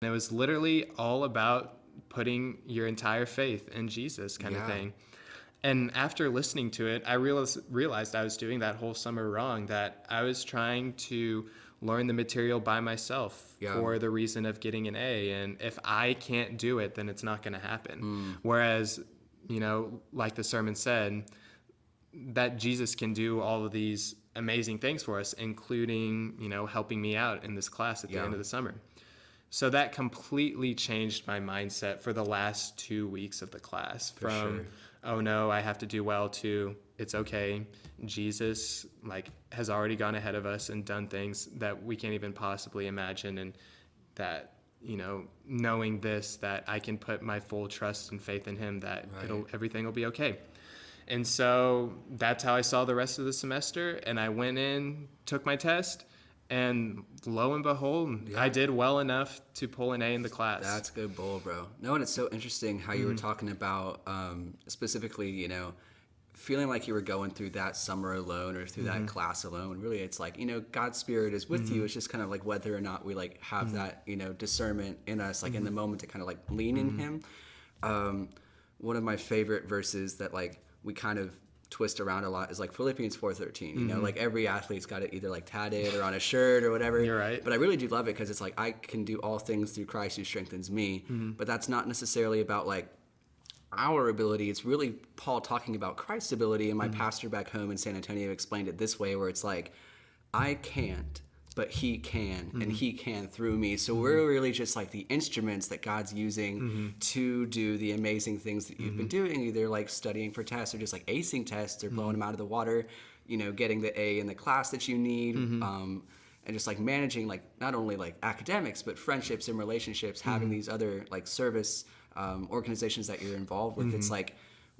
And it was literally all about putting your entire faith in Jesus kind of thing. And after listening to it, I realized I was doing that whole summer wrong, that I was trying to learn the material by myself for the reason of getting an A. And if I can't do it, then it's not going to happen. Whereas, you know, like the sermon said, that Jesus can do all of these amazing things for us, including, you know, helping me out in this class at the end of the summer. So that completely changed my mindset for the last 2 weeks of the class. From, oh no, I have to do well, to it's okay. Jesus has already gone ahead of us and done things that we can't even possibly imagine. And that, you know, knowing this, that I can put my full trust and faith in him, that everything will be okay. And so that's how I saw the rest of the semester. And I went in, took my test, and lo and behold, I did well enough to pull an A in the class. That's good bull, bro. No, and it's so interesting how you were talking about specifically, you know, feeling like you were going through that summer alone or through that class alone. Really, it's like, you know, God's Spirit is with you. It's just kind of like whether or not we like have that, you know, discernment in us, like in the moment to kind of like lean in him. One of my favorite verses that like we kind of twist around a lot is like Philippians 4:13. You know, like every athlete's got it either like tatted or on a shirt or whatever. You're right. But I really do love it because it's like, I can do all things through Christ who strengthens me. But that's not necessarily about like our ability. It's really Paul talking about Christ's ability. And my pastor back home in San Antonio explained it this way, where it's like, I can't, but he can, and he can through me. So we're really just like the instruments that God's using to do the amazing things that you've been doing, either like studying for tests or just like acing tests or blowing them out of the water, you know, getting the A in the class that you need, and just like managing like not only like academics, but friendships and relationships, having these other like service organizations that you're involved with. It's like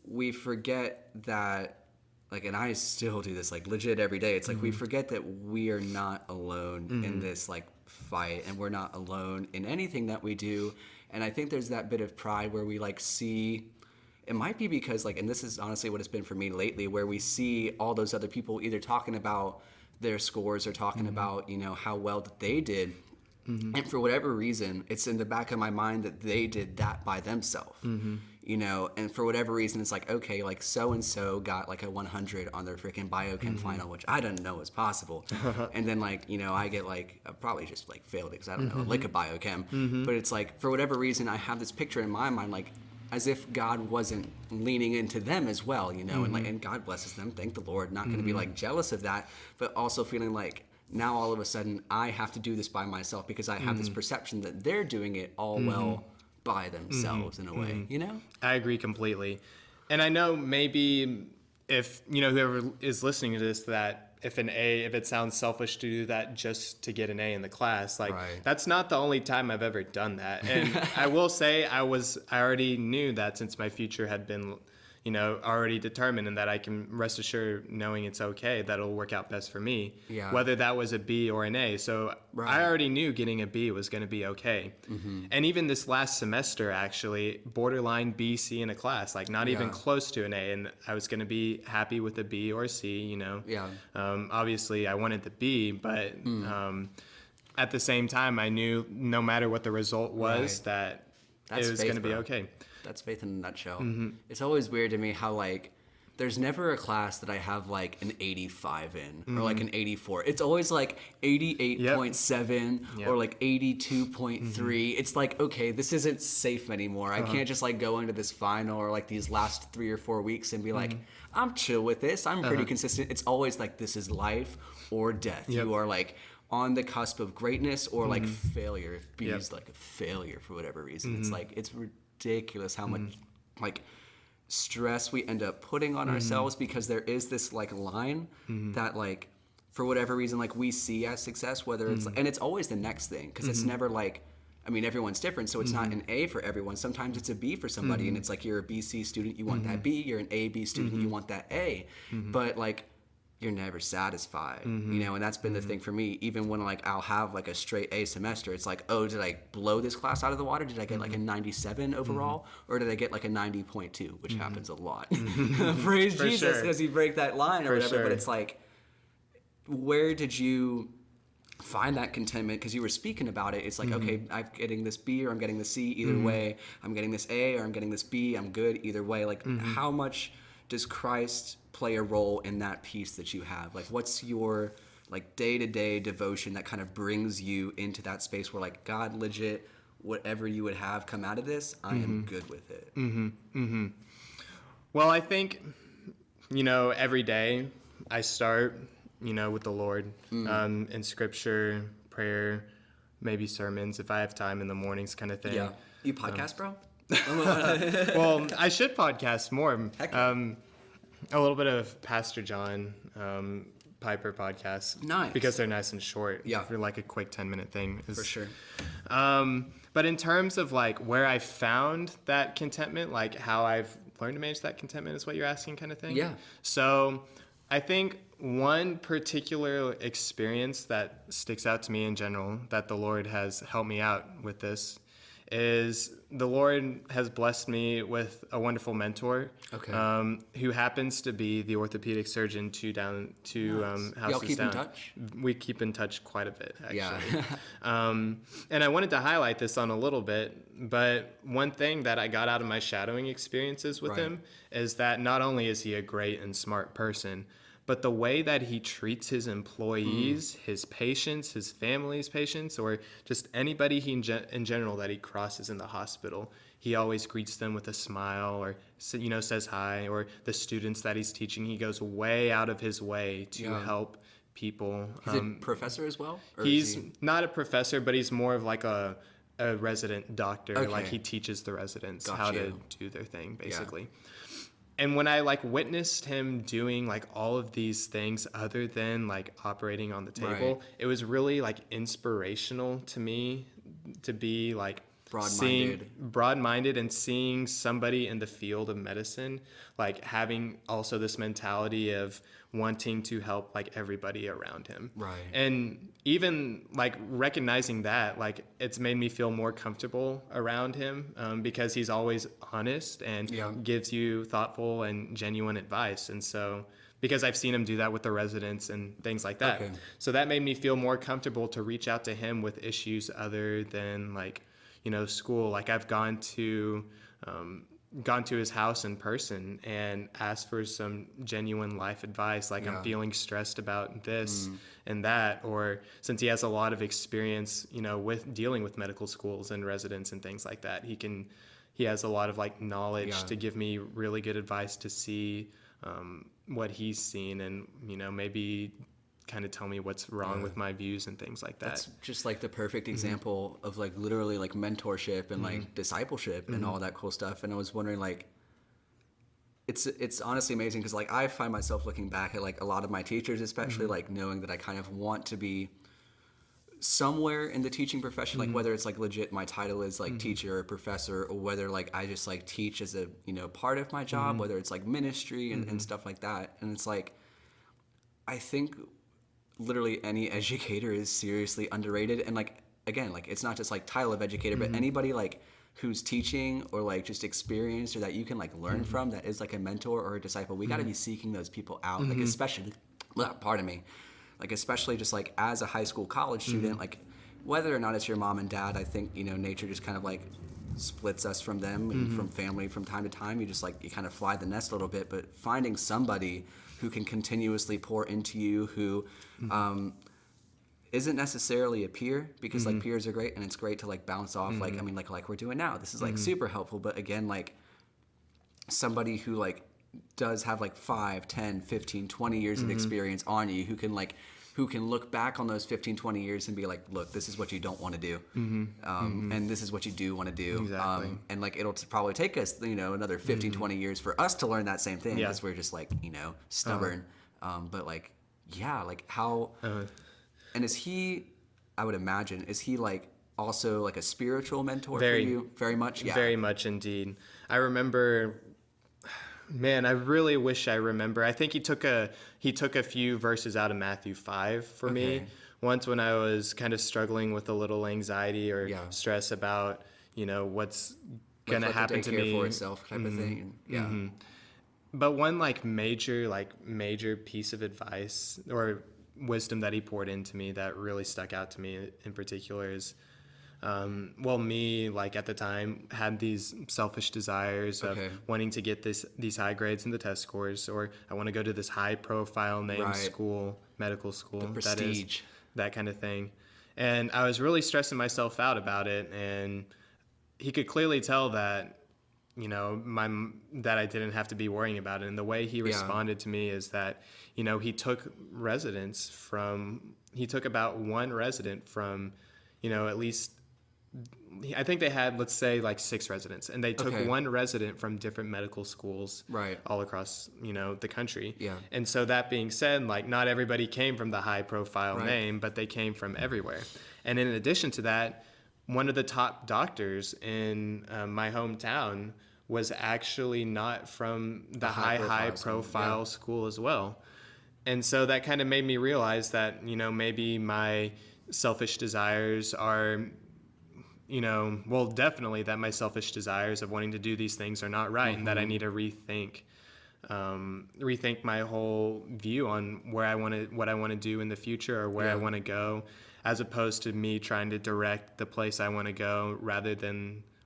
we forget that, like, and I still do this like legit every day. It's like we forget that we are not alone in this like fight, and we're not alone in anything that we do. And I think there's that bit of pride where we like see, it might be because like, and this is honestly what it's been for me lately, where we see all those other people either talking about their scores or talking about, you know, how well that they did. And for whatever reason, it's in the back of my mind that they did that by themselves, you know, and for whatever reason, it's like, okay, like so-and-so got like a 100 on their freaking biochem final, which I didn't know was possible. And then like, you know, I get like, probably just like failed it because I don't know, like a biochem. But it's like, for whatever reason, I have this picture in my mind, like, as if God wasn't leaning into them as well, you know, and like, and God blesses them, thank the Lord, not going to be like jealous of that, but also feeling like, now all of a sudden I have to do this by myself because I have this perception that they're doing it all well by themselves in a way, you know? I agree completely. And I know maybe if, you know, whoever is listening to this, that if it sounds selfish to do that just to get an A in the class, like that's not the only time I've ever done that. And I will say I already knew that, since my future had been, you know, already determined, and that I can rest assured knowing it's okay, that it'll work out best for me, whether that was a B or an A. So I already knew getting a B was going to be okay. And even this last semester, actually, borderline B, C in a class, like not even close to an A. And I was going to be happy with a B or a C, you know. Obviously, I wanted the B, but at the same time, I knew no matter what the result was, that it was going to be okay. That's faith in a nutshell. It's always weird to me how like there's never a class that I have like an 85 in or like an 84. It's always like 88.7 or like 82.3. It's like, okay, this isn't safe anymore. I can't just like go into this final or like these last 3 or 4 weeks and be like, I'm chill with this. I'm pretty consistent. It's always like, this is life or death. You are like on the cusp of greatness or like failure. If B is like a failure for whatever reason. It's like, it's ridiculous how much like stress we end up putting on ourselves, because there is this like line that like for whatever reason like we see as success, whether it's and it's always the next thing, because it's never like, I mean, everyone's different, so it's not an A for everyone. Sometimes it's a B for somebody, and it's like you're a BC student, you want that B. You're an AB student, you want that A. But like, you're never satisfied, you know, and that's been the thing for me. Even when like I'll have like a straight A semester, it's like, oh, did I blow this class out of the water? Did I get like a 97 overall, or did I get like a 90.2, which happens a lot. Praise For Jesus, sure. because you break that line or For whatever. sure. But it's like, where did you find that contentment, because you were speaking about it. It's like, okay, I'm getting this B or I'm getting this C, either way. I'm getting this A or I'm getting this B. I'm good either way. Like, how much does Christ play a role in that peace that you have? Like, what's your like day-to-day devotion that kind of brings you into that space where like, God, legit, whatever you would have come out of this, I am good with it. Well, I think, every day I start, with the Lord, in scripture, prayer, maybe sermons if I have time in the mornings, kind of thing. Yeah. You podcast, bro? Well, I should podcast more. Heck yeah. A little bit of Pastor John Piper podcasts. Nice. Because they're nice and short. Yeah. For like a quick 10-minute thing. For sure. But in terms of like where I found that contentment, like how I've learned to manage that contentment is what you're asking, kind of thing. Yeah. So I think one particular experience that sticks out to me in general that the Lord has helped me out with this is the Lord has blessed me with a wonderful mentor, who happens to be the orthopedic surgeon two houses Y'all keep down. in touch? We keep in touch quite a bit, actually. Yeah. And I wanted to highlight this on a little bit, but one thing that I got out of my shadowing experiences with him is that not only is he a great and smart person, but the way that he treats his employees, his patients, his family's patients, or just anybody in general that he crosses in the hospital, he always greets them with a smile or, says hi. Or the students that he's teaching, he goes way out of his way to help people. He's a professor as well? Or He's not a professor, but he's more of like a resident doctor. Okay. Like he teaches the residents Got how you. to do their thing, basically. Yeah. And when I like witnessed him doing like all of these things other than like operating on the table, it was really like inspirational to me to be like broad-minded and seeing somebody in the field of medicine like having also this mentality of wanting to help like everybody around him. Right. And even like recognizing that, like it's made me feel more comfortable around him because he's always honest and gives you thoughtful and genuine advice. And so because I've seen him do that with the residents and things like that. Okay. So that made me feel more comfortable to reach out to him with issues other than like, school. Like I've gone to his house in person and asked for some genuine life advice. Like I'm feeling stressed about this and that, or since he has a lot of experience, with dealing with medical schools and residents and things like that, he has a lot of like knowledge to give me really good advice to see what he's seen and, maybe kind of tell me what's wrong with my views and things like that. That's just like the perfect example of like literally like mentorship and like discipleship and all that cool stuff. And I was wondering like, it's honestly amazing because like I find myself looking back at like a lot of my teachers, especially like knowing that I kind of want to be somewhere in the teaching profession, like whether it's like legit my title is like teacher or professor, or whether like I just like teach as a part of my job, whether it's like ministry and stuff like that. And it's like I think literally any educator is seriously underrated. And like again, like it's not just like title of educator, but anybody like who's teaching or like just experienced or that you can like learn from, that is like a mentor or a disciple. We got to be seeking those people out, like especially like especially just like as a high school college student, like whether or not it's your mom and dad, I think nature just kind of like splits us from them and from family from time to time. You just like you kind of fly the nest a little bit, but finding somebody who can continuously pour into you, who isn't necessarily a peer, because like peers are great and it's great to like bounce off. Like I mean like we're doing now, this is like super helpful. But again, like somebody who like does have like 5, 10, 15, 20 years of experience on you, who can look back on those 15, 20 years and be like, look, this is what you don't want to do. And this is what you do want to do. Exactly. And like, it'll probably take us, another 15, 20 years for us to learn that same thing, because we're just like, stubborn. But like, yeah, like how, and is he, I would imagine, is he like also like a spiritual mentor for you? Very much? Yeah. Very much indeed. I remember, man, I really wish I remember. I think he took a few verses out of Matthew 5 for me once when I was kind of struggling with a little ananxiety or stress about, what's going to happen to me. For itself type of thing. But one major piece of advice, or wisdom that he poured into me that really stuck out to me in particular is, me, like at the time, had these selfish desires of wanting to get these high grades in the test scores, or I want to go to this high profile name school, medical school, the prestige, that kind of thing. And I was really stressing myself out about it. And he could clearly tell that, that I didn't have to be worrying about it. And the way he responded to me is that, he took about one resident from, at least, I think they had, let's say, like 6 residents, and they took one resident from different medical schools all across, the country. Yeah. And so that being said, like, not everybody came from the high profile name, but they came from everywhere. And in addition to that, one of the top doctors in my hometown was actually not from the high profile school as well. And so that kind of made me realize that, maybe my selfish desires are, definitely that my selfish desires of wanting to do these things are not right, and that I need to rethink my whole view on what I want to do in the future, or where I want to go, as opposed to me trying to direct the place I want to go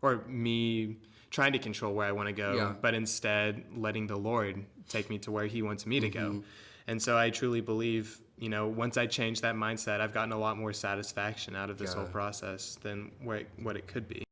or me trying to control where I want to go, but instead letting the Lord take me to where he wants me to go. And so I truly believe, once I changed that mindset, I've gotten a lot more satisfaction out of this whole process than what it could be.